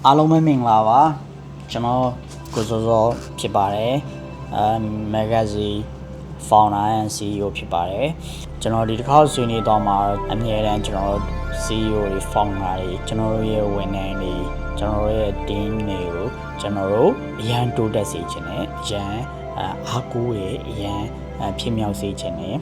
အားလုံးပဲမင်္ဂလာပါကျွန်တော်ကိုစောစောဖြစ်ပါတယ်မဂ္ဂဇီ founder and CEO ဖြစ်ပါတယ်ကျွန်တော်ဒီတစ်ခါဆွေးနွေးတော့မှာအမြဲတမ်းကျွန်တော် CEO တွေ founder တွေကျွန်တော်ရဲ့ဝန်ထမ်းတွေကျွန်တော်ရဲ့ team တွေကိုကျွန်တော်တို့အရန်တိုးတက်စေချင်တယ်အရန်အားကိုးတွေအရန်ဖြစ်မြောက်စေချင်တယ်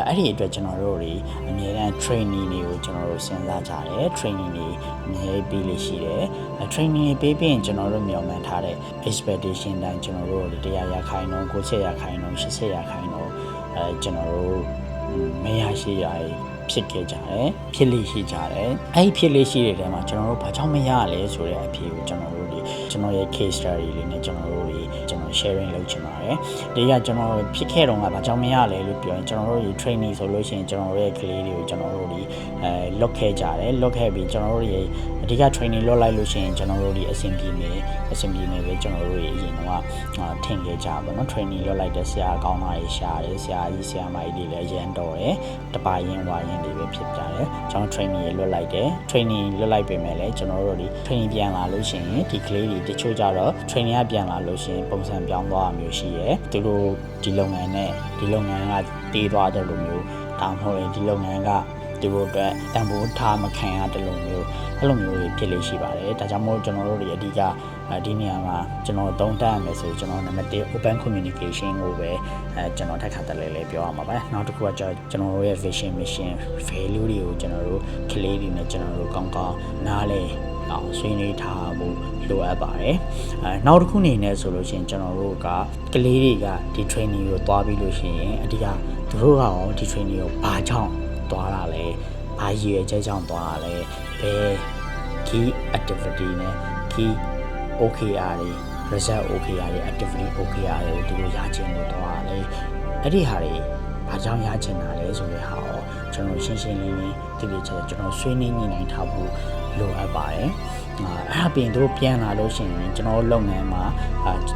အဲ့ဒီအတွက်ကျွန်တော်တို့တွေအမြဲတမ်း training တွေကိုကျွန်တော်တို့စဉ်းစားကြတယ် training တွေအမြဲပေးလို့ရှိတယ် training တွေပေးပြီးရင်ကျွန်တော်တို့မျှော်မှန်းထားတဲ့ expectation တိုင်းကျွန်တော်တို့100%ခိုင်နှုန်း90%ခိုင်နှုန်း80%ခိုင်နှုန်းကျွန်တော်တို့မရရှိရဖြစ်ခဲ့ကြတယ်ဖြစ်လိရှိကြတယ်အဲ့ဒီဖြစ်လိရှိတဲ့ထဲမှာကျွန်တော်တို့ဘာကြောင့်မရလဲဆိုတဲ့အဖြေကိုကျွန်တော်တို့ကျွန်တော်ရဲ့ case study လေးနဲ့ကျွန်တော်တို့ကျွန်တော် sharing လုပ်ချင်ပါတယ်ဒီကကျွန်တော်ဖြစ်ခဲ့တော့ကဘာကြောင့်မရလဲလို့ပြောရင်ကျွန်တော်တို့ training ဆိုလို့ရှိရင်ကျွန်တော်တို့ရဲ့ကလေးတွေကိုကျွန်တော်တို့လွတ်ခဲ့ကြတယ်လွတ်ခဲ့ပြီးကျွန်တော်တို့အဓိက training လွတ်လိုက်လို့ရှိရင်ကျွန်တော်တို့အဆင်ပြေနေပဲကျွန်တော်တို့အရင်ကထင်ခဲ့ကြပါတော့ training လွတ်လိုက်တဲ့ဆရာကောင်းတာတွေရှာတယ်ဆရာကြီးဆရာမကြီးတွေလည်းရန်တော်တယ်တပါရင်ဝါရင်တွေပဲဖြစ်ကြတယ်ကျွန်တော် training လွတ်လိုက်တယ် training လွတ်လိုက်ပေမဲ့လည်းကျွန်တော်တို့training ပြန်လာလို့ရှိရင်ဒီကလေးတွေတချို့ကြတော့ training ကပြန်လာလို့ရှိရင်ပုံစံပြောင်းသွားမျိုးရှိရယ်သူတို့ဒီလုပ်ငန်းနဲ့ဒီလုပ်ငန်းကတည်သွားတဲ့လိုမျိုးဒါမှမဟုတ်ရင်ဒီလုပ်ငန်းကသူတို့အတွက်တန်ဖိုးထားမခံရတဲ့လိုမျိုးအဲ့လိုမျိုးတွေဖြစ်လိမ့်ရှိပါတယ်ဒါကြောင့်မို့ကျွန်တော်တို့တွေအဓိကဒီနေရာမှာကျွန်တော်သုံးသပ်ရမယ်ဆိုကျွန်တော်နံပါတ်1 open communication ကိုပဲကျွန်တော်ထပ်ခါတလဲလဲပြောရမှာပါနောက်တစ်ခုကကျွန်တော်တို့ရဲ့ vision mission value တွေကိုကျွန်တော်တို့ကလေးတွေနဲ့ကျွန်တော်တို့ကောင်းကောင်းနားလဲအောင်ဆွေးနွေးထားဖို့လိုအပ်ပါတယ်နောက်တစ်ခုအနေနဲ့ဆိုလို့ရှိရင်ကျွန်တော်တို့ကကလေးတွေကဒီ training ကိုသွားပြီးလို့ရှိရင်အဓိကသူတို့ကရောဒီ training ကိုဘာကြောင့်သွားတာလဲဘာရည်ရွယ်ချက်ကြောင့်သွားတာလဲဘယ် key activity နဲ့ key OKR တွေ result OKR တွေ activity OKR တွေဒီလိုရချင်လို့သွားတာလေအဲ့ဒီဟာတွေဘာကြောင့်ရချင်တာလဲဆိုတဲ့ဟာကိုကျွန်တော်ရှင်းရှင်းလင်းလင်းသိသိချာချာကျွန်တော်ဆွေးနွေးညှိနှိုင်းထားဖို့လိုအပ်ပါတယ်အဲ့အပြင်တို့ပြန်လာလို့ရှိရင်ကျွန်တော်လုပ်ငန်းမှာ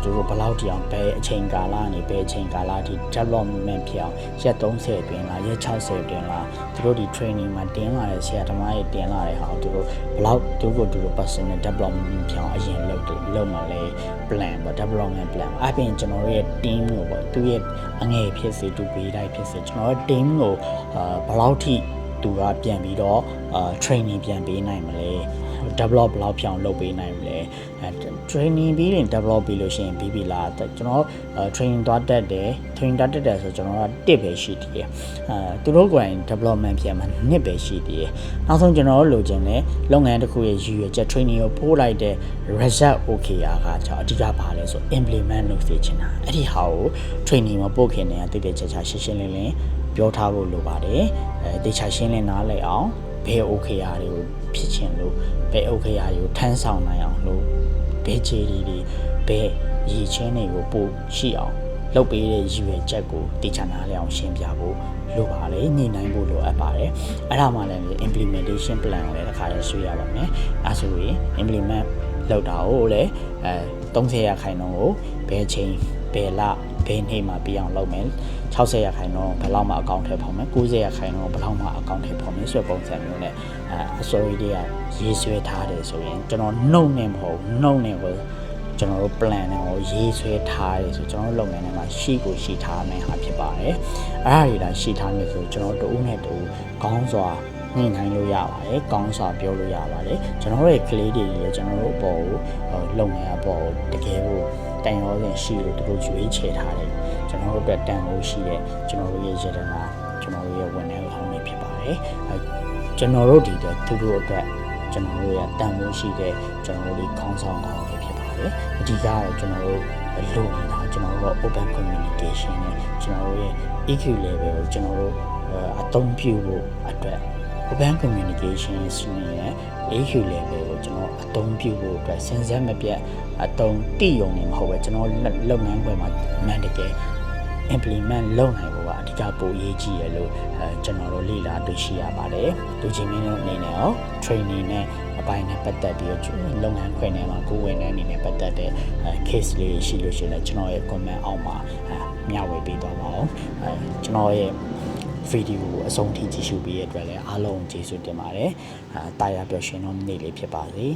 တို့ဘယ်လောက်တောင်ဘယ်အချိန်ကာလနဲ့ဘယ်အချိန်ကာလထိ development ဖြစ်အောင်ရက်30အတွင်းလားရက်60အတွင်းလားတို့ဒီ training မှာတင်လာတဲ့ဆရာသမားတွေတင်လာတဲ့ဟာကိုတို့ဘယ်လောက်တို့ကိုတို့ personal development ဖြစ်အောင်အရင်လုပ်မှလဲ plan ပေါ့ development plan အပြင်ကျွန်တော်ရဲ့ team ကိုပေါ့သူရဲ့အငယ်ဖြစ်စေသူပေးလိုက်ဖြစ်စေကျွန်တော်ရဲ့ team ကိုဘယ်လောက်ထိသူကပြန်ပြီးတော့training ပြန်ပေးနိုင်မလဲ develop ဘယ်လောက်ပြောင်းလုပ်ပေးနိုင်မလဲ training ပြီးရင် develop ပြီးလို့ရှိရင်ပြီးပြီလားကျွန်တော်training သွားတက်တယ် training တက်တယ်ဆိုကျွန်တော်က1ပဲရှိသေးတယ်သူတို့ကိုယ်တိုင် development ပြန်မှာ2ပဲရှိသေးတယ်နောက်ဆုံးကျွန်တော်တို့လိုချင်တဲ့လုပ်ငန်းတစ်ခုရဲ့ရည်ရွယ်ချက် training ကိုပို့လိုက်တဲ့ result OKR ကကျွန်တော်အဓိကပါလဲဆို implement လုပ်စေချင်တာအဲ့ဒီဟာကို training မှာပို့ခင်နေတိတိကျကျရှင်းရှင်းလင်းလင်းပြောထားဖို့လိုပါတယ်တေချာရှင်းလင်းနားလည်အောင်ဘယ် OKR တွေကိုဖြစ်ချင်လို့ဘယ် OKR တွေကိုထမ်းဆောင်နိုင်အောင်လို့ဘယ်ခြေတွေဘယ်ရည်ချင်းတွေကိုပို့ရှိအောင်လုပ်ပေးတဲ့ရည်ရွယ်ချက်ကိုတေချာနားလည်အောင်ရှင်းပြဖို့လိုပါတယ်ညှိနှိုင်းဖို့လိုအပ်ပါတယ်အဲ့ဒါမှလည်း implementation plan ကိုလည်းတစ်ခါတည်းဆွေးရပါမယ်အဲဆိုရင် implement လုပ်တာကိုလည်း30%ခိုင်နှုန်းကိုဘယ်ချိန်ဘယ်လဘယ်နေ့မှာပြီးအောင်လုပ်မယ်60%ခိုင်နှုန်းဘယ်လောက်မှအကောင့်ထဲဖော်မယ်90%ခိုင်နှုန်းဘယ်လောက်မှအကောင့်ထဲဖော်မယ်ဆိုတဲ့ပုံစံမျိုးနဲ့အစိုးရတွေကရေးဆွဲထားတယ်ဆိုရင်ကျွန်တော်နှုတ်နဲ့မဟုတ်နှုတ်နဲ့ကိုကျွန်တော်တို့ plan နဲ့ကိုရေးဆွဲထားတယ်ဆိုကျွန်တော်တို့လုပ်ငန်းထဲမှာရှိထားမယ်ဟာဖြစ်ပါတယ်အဲ့ဒါတွေဒါရှိထားမယ်ဆိုကျွန်တော်တို့တူနဲ့တူကောင်းစွာညှိနှိုင်းလို့ရပါတယ်ကောင်းစွာပြောလို့ရပါတယ်ကျွန်တော်တို့ရဲ့ကလေးတွေလည်းကျွန်တော်တို့အပေါ်ကိုလုပ်ငန်းအပေါ်တကယ်ကိုတန်ရောစင်ရှိလို့တို့ရွေးချယ်ထားတယ်ကျွန်တော်တို့အတွက်တန်ဖိုးရှိတဲ့ကျွန်တော်တို့ရဲ့ရတနာကျွန်တော်တို့ရဲ့ဝန်ထမ်းဟောင်းတွေဖြစ်ပါတယ်ကျွန်တော်တို့ဒီတဲ့သူတို့အတွက်ကျွန်တော်တို့ရဲ့တန်ဖိုးရှိတဲ့ကျွန်တော်တို့ခေါင်းဆောင်ကောင်းတွေဖြစ်ပါတယ်အဓိကတော့ကျွန်တော်တို့လုပ်နေတာကျွန်တော်တို့ open communication နဲ့ကျွန်တော်တို့ရဲ့ EQ level ကိုကျွန်တော်တို့အသုံးပြုဖို့အတွက် open communication နဲ့ EQ level ကိုကျွန်တော်အသုံးပြုဖို့အတွက်စဉ်ဆက်မပြတ်အသုံးတည်ရုံနဲ့မဟုတ်ပဲကျွန်တော်လုပ်ငန်းခွင်မှာမှန်တကယ် implement လုပ်နိုင်ဖို့ကအဓိကပိုအရေးကြီးရလို့ကျွန်တော်တို့လေ့လာတွေ့ရှိရပါတယ်လူချင်းမင်းတို့အနေနဲ့ရော training နဲ့အပိုင်းနဲ့ပတ်သက်ပြီးတော့လုပ်ငန်းခွင်ထဲမှာကိုယ်ဝင်တဲ့အနေနဲ့ပတ်သက်တဲ့ case လေးရှိလို့ရှိရင်ကျွန်တော်ရဲ့ comment အောက်မှာမျှဝေပေးသွားပါအောင်ကျွန်တော်ရဲ့ဗီဒီယိုကိုအဆုံးထိကြည့်ရှုပေးရတဲ့အတွက်လည်းအားလုံးကျေးဇူးတင်ပါတယ်တာယာပျော်ရွှင်သောနေ့လေးဖြစ်ပါစေ